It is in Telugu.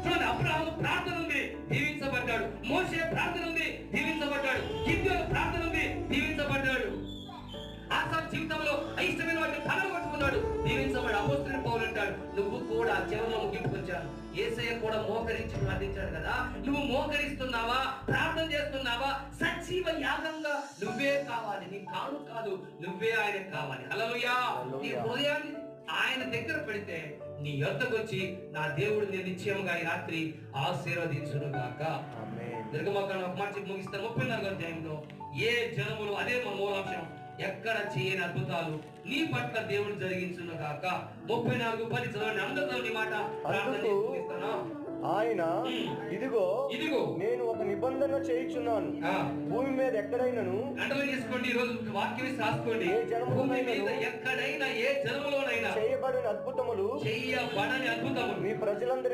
చూడండి, అబ్రహాము ప్రార్థన ఉంది, దీవించబడ్డాడు. మోషే ప్రార్థన ఉంది, దీవించబడ్డాడు. గిద్యోను ప్రార్థన ఉంది, దీవించబడ్డాడు. ఆసాఫ్ జీవితంలో అయిష్టమైన వాటిని తనలు పట్టుకున్నాడు, దీవించబడి. అపోస్తలుడైన పౌలు అంటాడు, నువ్వు కూడా చివరిలో ముగింపుకొచ్చాను. యేసయ్య కూడా మోకరించి ప్రార్థించాడు కదా, నువ్వు మోకరిస్తున్నావా, ప్రార్థన చేస్తున్నావా? సజీవ యాగంగా నువ్వే కావాలి, నీ కాను కాదు, నువ్వే ఆయనకు కావాలి. హల్లెలూయా. నీ హృదయాన్ని ఆయన దగ్గర పెడితే నీ యొద్దకు వచ్చి, నా దేవుడు నేను నిశ్చయముగా ఈ రాత్రి ఆశీర్వదించును గాక. నిర్గమకాండం ఒక మాట చెప్పి ముగిస్తాను. 34వ అధ్యాయంలో ఏ జనములు, అదే మన మూలాంశం, ఎక్కడ చేయని అద్భుతాలు నీ పట్ల దేవుడు జరిగించును గాక. 34:10 చదవండి. అందరితో నీ మాట ప్రార్థన చేసి ముగిస్తాను. ఆయన ఇదిగో నేను ఒక నిబంధన చేయుచున్నాను, భూమి మీద ఎక్కడైనాను. అండర్లైన్ చేసుకోండి, ఈ రోజు వాక్యం రాసుకోండి. భూమి మీద ఎక్కడైనా, ఏ జనములోనైనా చేయబడని అద్భుతములు మీ ప్రజలందరి